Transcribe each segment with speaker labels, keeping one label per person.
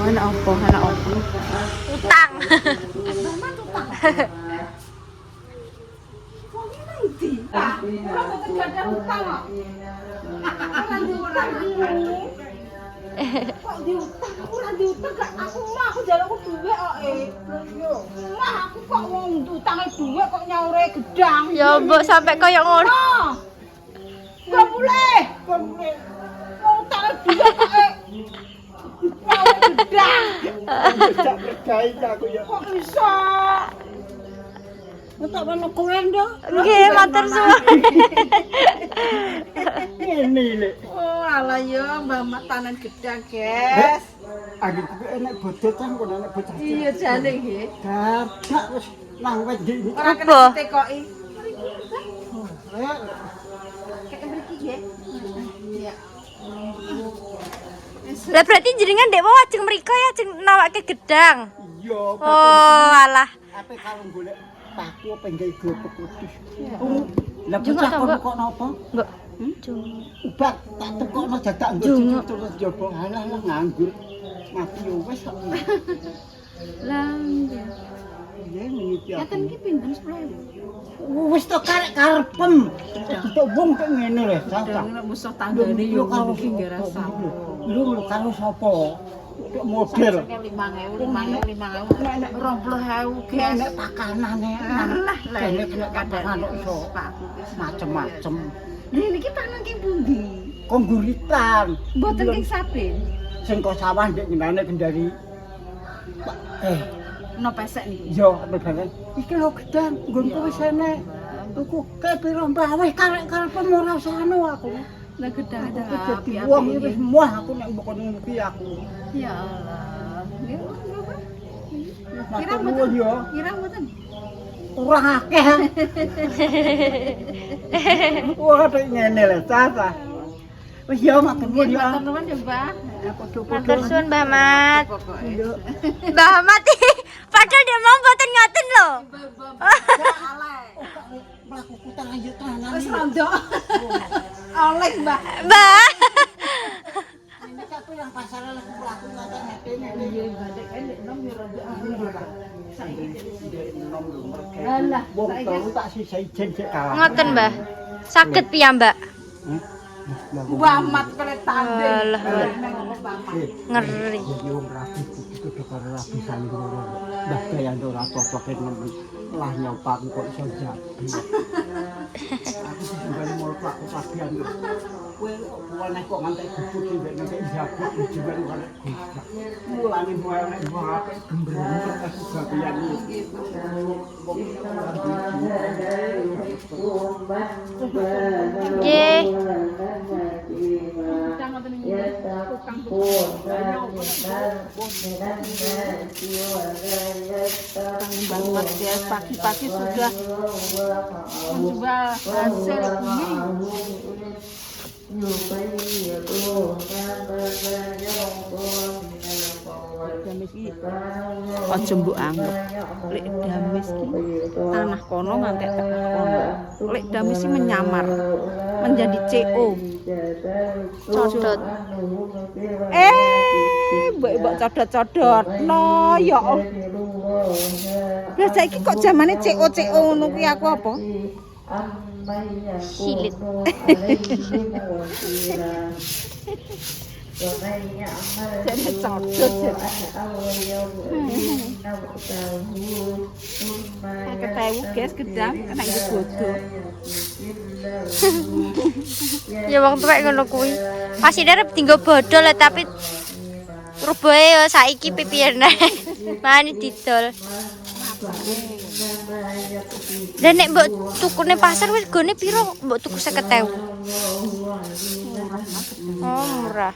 Speaker 1: Anak opo, anak opo. Utang.
Speaker 2: Kok diutang, aku ora diutang gak aku mah aku jalukku dhuwit kok yo. Mah aku kok wong utange dhuwit kok nyaure gedang.
Speaker 1: Ya mbok sampai koyo ngono.
Speaker 2: Gak boleh. Mau utange dhuwit kok nyaure gedang.
Speaker 3: Tidak percaya aku ya.
Speaker 2: Kok bisa? Tak ono kowe ndo.
Speaker 1: Nggih, matur suwun.
Speaker 3: Ini lek.
Speaker 2: Oh, ala yo Mbak Mak tanan gedang, guys.
Speaker 3: Aku kuwi enek bodot kan kok enek bocah.
Speaker 2: Iya jane nggih.
Speaker 3: Dadak wis nang wis ndi.
Speaker 2: Ora
Speaker 1: Apa?
Speaker 2: kena ditekoki.
Speaker 3: Rek,
Speaker 2: Kayak mriki nggih. Iya.
Speaker 1: Lah berarti jenengan ndek wae ajeng mriko ya ajeng nawake gedang.
Speaker 3: iya.
Speaker 1: Oh, alah.
Speaker 3: Apa kalau golek paku apa nggae gropek kudus.
Speaker 2: Iya.
Speaker 3: Lah
Speaker 1: Jungo
Speaker 3: bocah
Speaker 1: to,
Speaker 3: kok
Speaker 1: Mbak?
Speaker 3: kok napa?
Speaker 1: Mbok. Jung.
Speaker 3: Ubat tak tekokno dadak
Speaker 1: Jungo.
Speaker 3: nggo terus jopo. Alah lah nganggur. Mati yo wis kok.
Speaker 1: Lah.
Speaker 3: Iya meniti
Speaker 2: Ngaten
Speaker 3: aku.
Speaker 2: iki pinten 10.000.
Speaker 3: Wis to karep-karepem. Tok wong kok ngene lho, Sasa.
Speaker 2: Nek musuh tanggane yo karo iki nggih rasa.
Speaker 3: Lu karo sapa? Tok model.
Speaker 2: 5.000. Nek 20.000 guys.
Speaker 3: Nek pakanane
Speaker 2: Alah, lah
Speaker 3: nek
Speaker 2: iki
Speaker 3: nek
Speaker 2: kadang
Speaker 3: pakan iso
Speaker 2: Pakku.
Speaker 3: macem-macem.
Speaker 2: Lha niki panen king pundi?
Speaker 3: Kongguritan.
Speaker 2: Mboten king saben.
Speaker 3: Sing kok sawah ndek ngenane kendari.
Speaker 2: No pesek niki.
Speaker 3: Yo, apa bareng? Iki lho gedang, nggonku wis enek. Tuku ke piro mbah wis karep-karepen ora usah anu aku.
Speaker 2: Lah gedang ada
Speaker 3: Aku
Speaker 2: api
Speaker 3: dadi wong iki wis muah aku nek mbok ngono iki aku.
Speaker 2: Ya Allah. Niki berapa?
Speaker 3: Matur nuwun yo.
Speaker 2: Kira mboten?
Speaker 3: Kurang akeh. Wah, kok ngene lho, Sasa. Wis yo matur nuwun yo.
Speaker 2: Matur nuwun ya, Mbah.
Speaker 1: Matur suwun Mbah Mat.
Speaker 2: Pokoke.
Speaker 1: Mbah Mat. Padahal dia mau mboten ngaten lho.
Speaker 3: Mlaku kutang ayo tenan.
Speaker 2: Wis rondo. Oleh, Mbah.
Speaker 1: Mbah.
Speaker 3: Ini satu yang pasar lagi mlaku ngoten ngene.
Speaker 2: Iya, badhe kan nek nom yo rondo anu lho.
Speaker 3: Enom lho mereka.
Speaker 2: Alah,
Speaker 3: Wong
Speaker 2: saiki
Speaker 3: telu tak sisai jen sik kalah.
Speaker 1: Ngoten Mbah. Saged piyambak.
Speaker 2: Mbah Mat kele tanding.
Speaker 1: Alah, Mbah.
Speaker 2: Nang ngono Mbah Mat.
Speaker 1: Ngeri.
Speaker 3: Jadi wong rapi itu karo rapi saling ngono. Mbah kaya ora apa-apa nemen. Lah nyopak kok iso jabi. Aku sing ngene mau pak pagian. Kowe kok nek kok ngantek bubuk sing nek ngantek jabut jiban kok nek gujak. Mulane wae nek wong apik gembreng aku gawean iki.
Speaker 1: Nggih.
Speaker 2: Kita ngoten iki. Tukang Mbah Mat ya pagi-pagi sudah menjual hasil bumi. Damis iki aja mbok anggap lek damis iki tanah kono ngantek tengah kono. Lek damis iki menyamar menjadi CO.
Speaker 1: Codot.
Speaker 2: Mbok codot-codot. No ya. Lah saiki kok zamane CO ngono kuwi aku apa?
Speaker 1: Silit.
Speaker 2: Jadi codot. Ketewu guys gedang kena iki bodoh.
Speaker 1: Ya wong tuwek ngono kuwi. Masih arep dienggo bodol lah, tapi rubohe yo saiki pipiyene. Mane didol. Dan nek mbok tukune pasar wis gone piro? Mbok tuku 50.000. Oh, murah.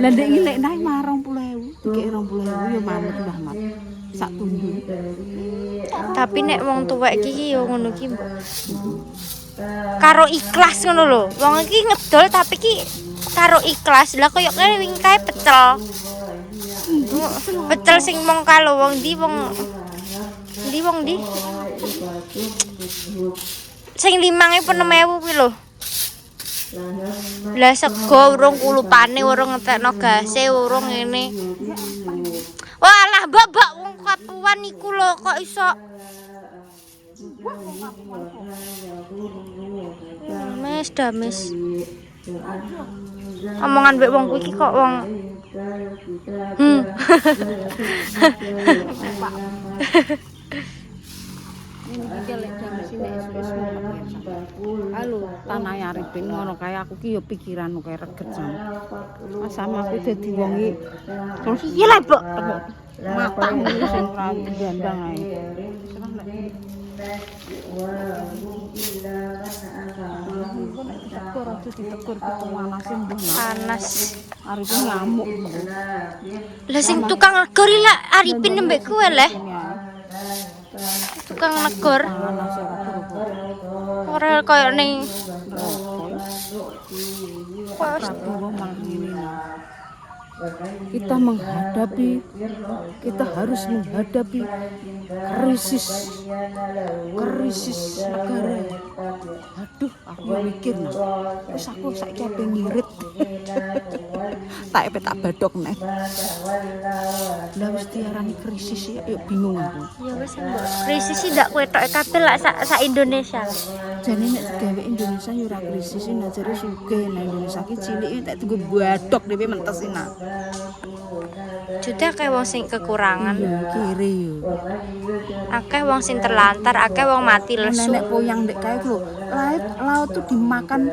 Speaker 2: Lah ndek iki lek naik mah 20.000. Dikek 20.000 ya manut Mbah Mat. Sak tundu.
Speaker 1: Tapi nek wong tuwek iki yo ngono ki mbok. Karo ikhlas ngono lho. Wong iki ngedol tapi ki karo ikhlas. Lah koyo kene wingi kae pecel. Pecel sing mong kalo wong ndi sing 5.000 6.000 kuwi lho. Lah sego urung kulupane, urung ngetekno gase, urung ngene. Walah, Mbak, wong kapuan iku lho kok iso. Dames. Omongan mbek wong kuwi iki kok wong.
Speaker 2: Ini iki lek dames ini halo, tanah arepin ngono kae aku ki yo pikiranmu kae reget sama aku dadi wong iki. Terus iki lek mbok matamu sing ora gandang ae.
Speaker 1: Panas.
Speaker 2: Arepin ngamuk.
Speaker 1: Lah sing tukang negor lek Arifin mbek kowe leh. Tukang negor. Ora koyo ning
Speaker 2: kita harus menghadapi krisis negara. Aduh, aku mikir terus aku saiki ape ngirit. Tak badok nek. Lah wis diarani krisis ya bingung aku.
Speaker 1: ya wis mbok. Krisis sih ndak kowe tok kabeh lak sak Indonesia.
Speaker 2: Jane nek digawe Indonesia yo ora krisis nek jare sugih nek Indonesia ki cilik tak tunggu badok dhewe mentes ina.
Speaker 1: Juta akeh wong sing kekurangan.
Speaker 2: Kiri yo.
Speaker 1: Akeh wong sing terlantar, akeh wong mati lesu.
Speaker 2: Nenek poyang ndek kae lho. Laut tuh dimakan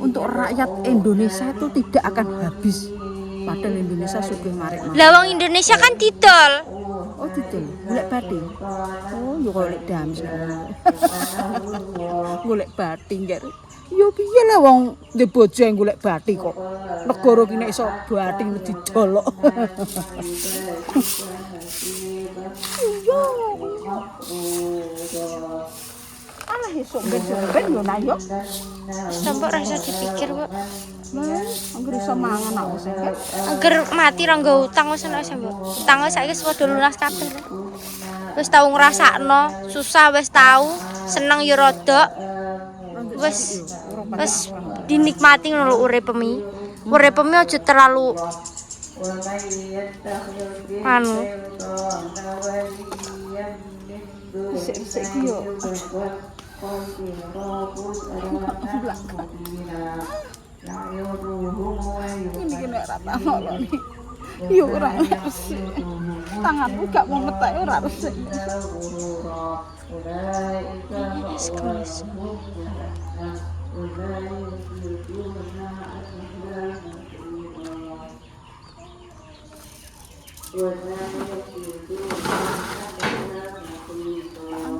Speaker 2: untuk rakyat Indonesia itu tidak akan habis. Padahal Indonesia sugih marik.
Speaker 1: Lah wong Indonesia kan didol.
Speaker 2: Oh didol, golek bathing. Oh yo golek dames. Golek bathing kek. Yo piye lah wong ndek bojo golek bathing kok. Negara ki nek iso bathing didol kok. Yo. Alah esuk ben yo nayo.
Speaker 1: Sampai rasa dipikir, Mbak.
Speaker 2: Angger iso mangan aku sing.
Speaker 1: Angger mati ra nggo utang wis ana Mbak. Utang saiki wis padha lunas kabeh. Wis tau ngrasakno, susah wis tau, seneng yo rodok. Wis dinikmati ngono lho uripemi. Uripemi aja terlalu anu.
Speaker 2: Sik yo. Ini kena rata lho nih. Yo ora resik. Tanganku gak mau metek ora resik.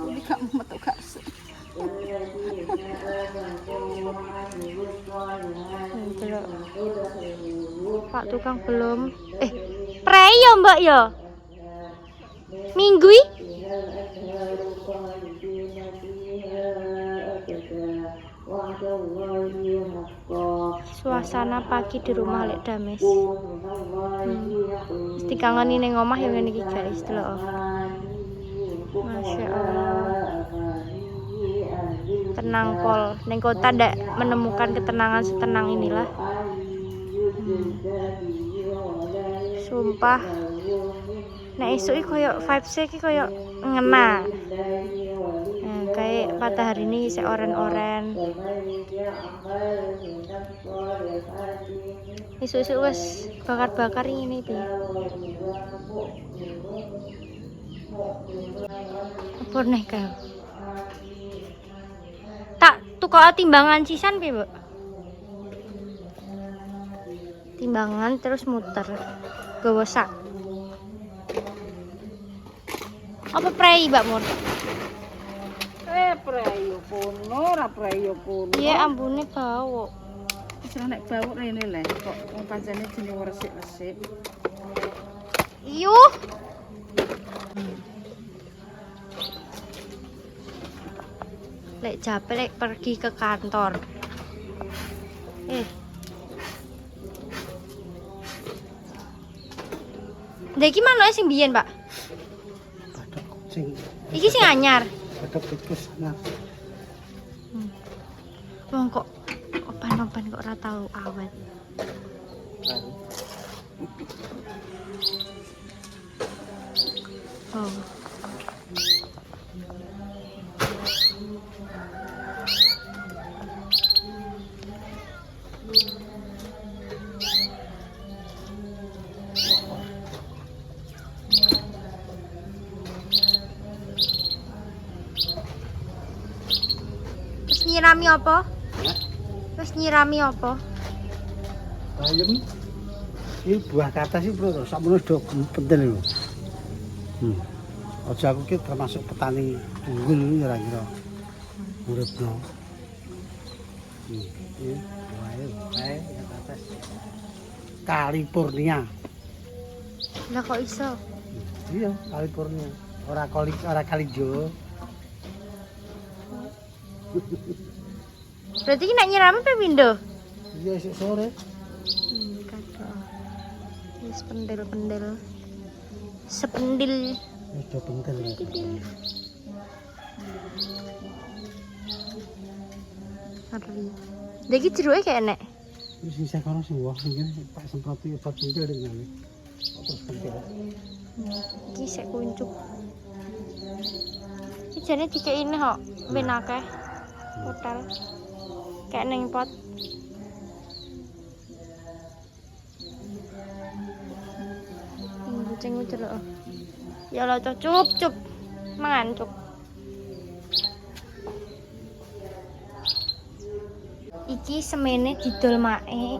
Speaker 2: Aku gak mau metek gak resik.
Speaker 1: Pak tukang belum. Prei ya Mbak ya. Minggu i? Suasana pagi di rumah lek Dames. Mesti kangen ning omah ya ngene iki guys, delok. Masya Allah. Tenang pol. Ning kota ndak menemukan ketenangan setenang inilah. Sumpah. Nek esuk iki koyo vibes iki koyo ngena. Nah, kayak matahari ini isek oren-oren. Esuk-esuk wis bakar-bakar ngene iki. Apa nih kae? Tak tukok timbangan sisan piye, Mbak? Timbangan terus muter. Gawa sak. Apa prei, Mbak Mur?
Speaker 2: Preyo kono, ora preyo kono.
Speaker 1: Iya, ambune bau.
Speaker 2: Wis nek bau rene le, kok wong pancene jeneng resik-resik.
Speaker 1: Iyuh. Lek capek lek pergi ke kantor. Ndek iki manoke sing biyen, Pak?
Speaker 3: Badak sing
Speaker 1: Iki sing anyar.
Speaker 3: badak tikus nah.
Speaker 1: Wong kok panas Sampai kok ora tau awet. Oh. Terus nyirami apa? Terus nyirami apa?
Speaker 3: Bayem. Ini buah kata sih bro, sakmono do penting lho. Aja aku ki termasuk petani unggul iki kira-kira. Uripno. Iki buahe kae ya atas. California.
Speaker 1: Lah kok iso?
Speaker 3: Iya, California. Ora kalijo.
Speaker 1: Berarti ki nek nyirami pe pindho?
Speaker 3: Iya esuk sore.
Speaker 1: Kado. Wis pendel-pendel. Sependil.
Speaker 3: Wis do penting.
Speaker 1: Ngeri. Lagi jeruke kayak enek.
Speaker 3: Wis sisa kono sing wah sing Pak semproti obat pentil dengan. Terus pentil.
Speaker 1: Iki sik kuncup. Iki jane dikeki ini kok ben akeh. Hotel. Kayak ning pot. Kucing udah. Ya Allah, cup. Mangan, cup. Iki semene didol mae,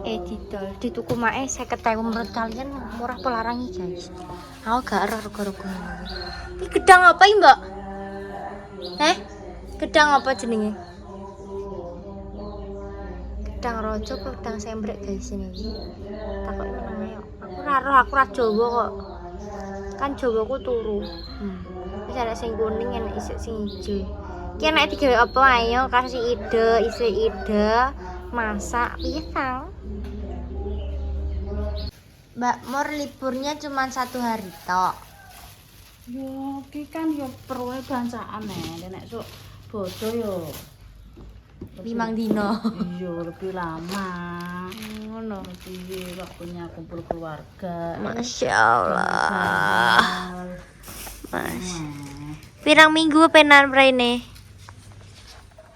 Speaker 1: dituku mae 50.000 menurut kalian murah apa larang iki, guys? Aku gak ero rego-rego ngene. Iki gedang apa iki, Mbak? Gedang apa jenenge? Gedang rojo apa gedang sembrek, guys ini. Takoki meneng ae. Aku ora Jawa kok. Kan Jawaku turu. Wis ana sing kuning, ana isik sing ijo. Ki enak digawe apa ayo kasih ide, masak piye Kang? Mbak Mor liburnya cuma 1 hari tok.
Speaker 2: Yo ki kan yo perlu bancaan nek sok bodo yo
Speaker 1: 5 dino.
Speaker 2: iya lebih lama.
Speaker 1: Ngono.
Speaker 2: Piye waktunya kumpul keluarga.
Speaker 1: Masya Allah. Mas. Pirang minggu penan praine?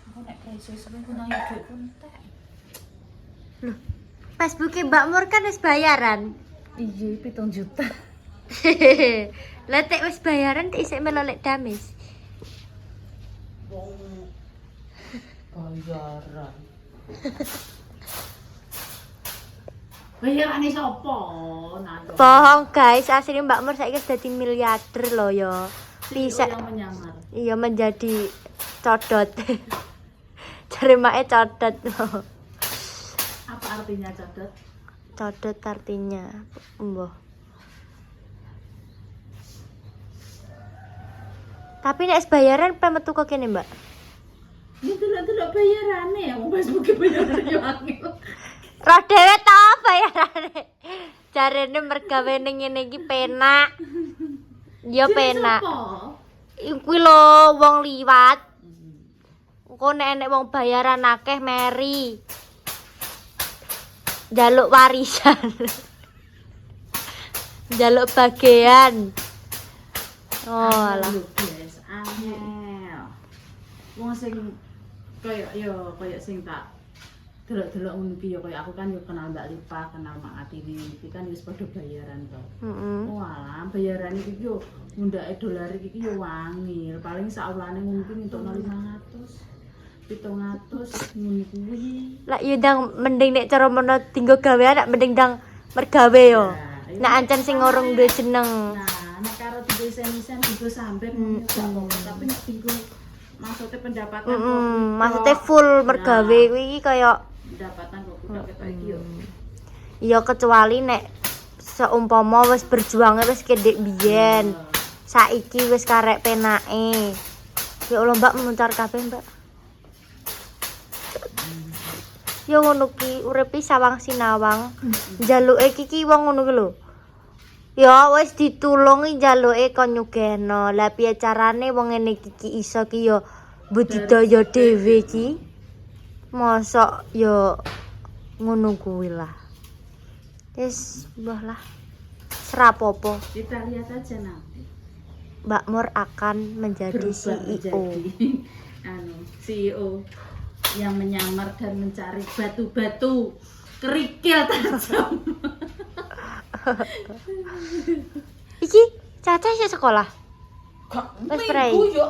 Speaker 2: Aku nek sesuai nang dhuwit pun entek.
Speaker 1: Loh, Facebooke Mbak Mur kan wis bayaran.
Speaker 2: Iya 7 juta.
Speaker 1: Lah tek wis bayaran tek isih melolek damis.
Speaker 2: Bayaran. Bayarane sapa?
Speaker 1: Bohong guys, asli Mbak Mur saiki wis dadi miliarder loh ya. Bisa
Speaker 2: yang menyamar.
Speaker 1: iya menjadi codot. Cari mae codot loh.
Speaker 2: Apa artinya codot?
Speaker 1: Codot artinya mboh. Tapi nek bayaran pe metu kok kene, Mbak.
Speaker 2: Ya delok-delok bayarane ya, wong Facebook bayarane yo angel.
Speaker 1: Roh dhewe ta bayarane. Jarene mergawe ning ngene iki penak. Ya penak. Kuwi lho wong liwat. Engko nek enek wong bayaran akeh meri. Njaluk warisan. Njaluk bagian. Oh alah.
Speaker 2: Guys, angel. Wong sing koyo sing tak delok-delok ngono iki ya koyo aku kan yo kenal Mbak Lipa, kenal Mak Atini iki kan wis padha bayaran to. Walah, bayaran iki yo ngundake dolar iki yo wangil. Paling saulane mungkin entuk 500. 700 ngono kuwi.
Speaker 1: Lah yo ndang mending nek cara meno tinggo gawean nek mending ndang mergawe yo. Nek ancen sing ngurung duwe jeneng.
Speaker 2: Nah, nek karo tiga sen-sen tiga sampai tapi nek tiga maksudnya pendapatan
Speaker 1: maksudnya full mergawe kuwi kaya
Speaker 2: pendapatan kok kudu ketok iki yo.
Speaker 1: iya kecuali nek seumpama wis berjuangnya wis kedek biyen. Saiki wis karek penake. Ya Allah Mbak mencar kabeh Mbak. Ya ngono ki uripe sawang sinawang. Njaluke iki wong ngono ki lho. Ya wis ditulungi njaluke kon nyugeno. Lah piye carane wong ngene iki iso ki ya budidaya dhewe ki. Mosok ya Ngono kuwi lah. Wis mbah lah. Serapopo.
Speaker 2: Kita lihat aja nanti.
Speaker 1: Mbak Mur akan menjadi
Speaker 2: Berubah
Speaker 1: CEO.
Speaker 2: menjadi CEO yang menyamar dan mencari batu-batu kerikil tajam.
Speaker 1: Iki Caca sih sekolah
Speaker 2: Gak
Speaker 1: Wes prai.
Speaker 2: minggu yo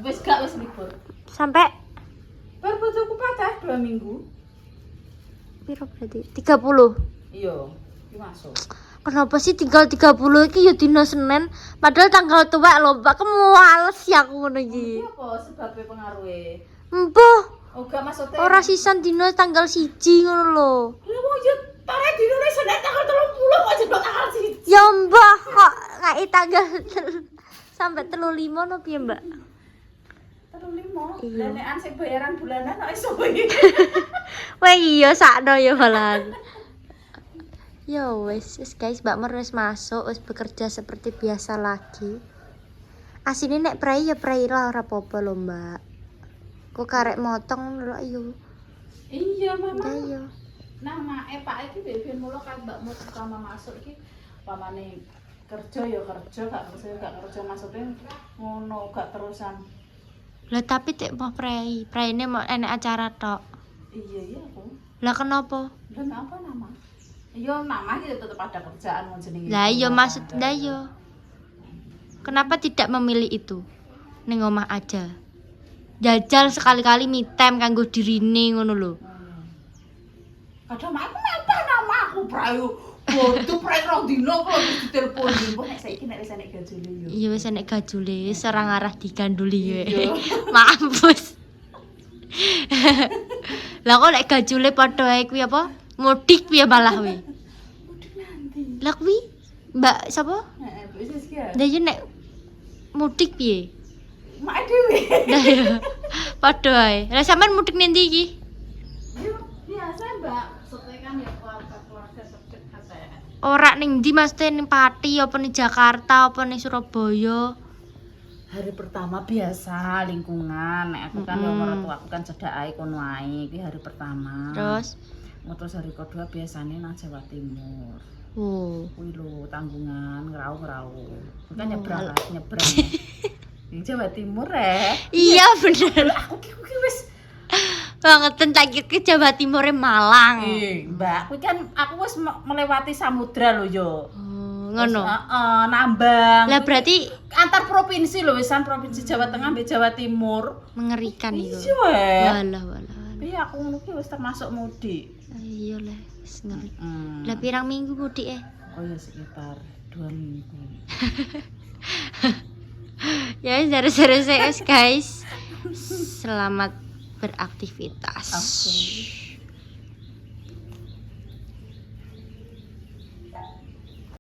Speaker 2: wis gak wis libur.
Speaker 1: sampai
Speaker 2: Baru bojoku patah 2 minggu.
Speaker 1: piro berarti 30.
Speaker 2: Iya, iki masuk.
Speaker 1: Kenapa sih tinggal 30 iki ya dina Senin padahal tanggal tuwek lho Mbak kemuales ya aku ngono iki.
Speaker 2: Iki apa sebabnya pengaruhe?
Speaker 1: Empuh,
Speaker 2: Oh gak maksudnya.
Speaker 1: ora sisan dina tanggal 1 ngono lho.
Speaker 2: Lah wong yo tarik dino nek Senin tanggal 30 kok jeblok tanggal 1.
Speaker 1: Ya mbah kok ngai tanggal sampai 35 no piye Mbak?
Speaker 2: 35.
Speaker 1: Iya.
Speaker 2: Lah nek sing bayaran bulanan kok iso iki.
Speaker 1: Wah iya sakno ya malahan. Ya wes guys, Mbak Mer wis masuk, wis bekerja seperti biasa lagi. Asine nek prei ya prei lah ora apa-apa lho, Mbak. Kok karek motong lho ayo.
Speaker 2: Iya, Mama.
Speaker 1: Ya yo.
Speaker 2: Nama Pak iki ben mulo kan Mbak Mut pertama masuk iki pamane kerja ya kerja gak kerja maksudnya ngono gak terusan.
Speaker 1: Lah tapi tek mau prei, preine mau enek acara tok.
Speaker 2: Iya aku.
Speaker 1: Lah kenapa?
Speaker 2: Lah apa nama? Iya nama iki tetep ada kerjaan mun jenenge.
Speaker 1: Lah iya maksud lah yo. Kenapa tidak memilih itu? Ning omah aja. Jajal sekali-kali me time kanggo dirine ngono lho.
Speaker 2: Kadang aku apa nama aku prayu. Bodoh prayu rong dino kok wis diteleponi. Kok nek saiki nek wis enek gajule yo.
Speaker 1: Iya wis enek gajule, ora ngarah diganduli ya.
Speaker 2: Iya.
Speaker 1: Mampus. Lah kok nek gajule padha ae kuwi apa? Mudik piye malah kuwi?
Speaker 2: Mudik nanti.
Speaker 1: Lah kuwi Mbak sapa?
Speaker 2: Heeh, wis ki.
Speaker 1: Lah yo nek mudik piye?
Speaker 2: Mak dhewe.
Speaker 1: Lah yo padha ae. Lah sampean mudik nanti iki?
Speaker 2: Yo biasa Mbak, setekan ya keluarga terdekat saya.
Speaker 1: Ora ning ndi maksudnya ning Pati apa ning Jakarta apa ning Surabaya?
Speaker 2: Hari pertama biasa lingkungan, nek aku kan yo mertua aku kan cedak ae kono ae, iki hari pertama.
Speaker 1: Terus
Speaker 2: Terus hari kedua biasanya nang Jawa Timur.
Speaker 1: oh,
Speaker 2: Kuwi lho tanggungan ngrau-ngrau. Bukan
Speaker 1: Oh,
Speaker 2: nyebrang, nyebrang. Ning Jawa Timur
Speaker 1: iya bener.
Speaker 2: Aku ki wis
Speaker 1: Banget tak ke Jawa Timur Malang.
Speaker 2: Mbak, kuwi kan aku wis melewati samudra lho yo.
Speaker 1: Oh, ngono.
Speaker 2: Heeh, nambang.
Speaker 1: Lah berarti
Speaker 2: Antar provinsi lho wisan provinsi Jawa Tengah mbek Jawa Timur.
Speaker 1: mengerikan itu.
Speaker 2: Iya wae.
Speaker 1: Walah walah.
Speaker 2: Iya aku ngono ki wis termasuk mudik.
Speaker 1: Iya lah, wis ngeri.
Speaker 2: Hmm.
Speaker 1: Lah pirang minggu mudik
Speaker 2: Oh ya sekitar 2 minggu.
Speaker 1: Ya seru-seru guys. Selamat beraktivitas.
Speaker 2: Oke.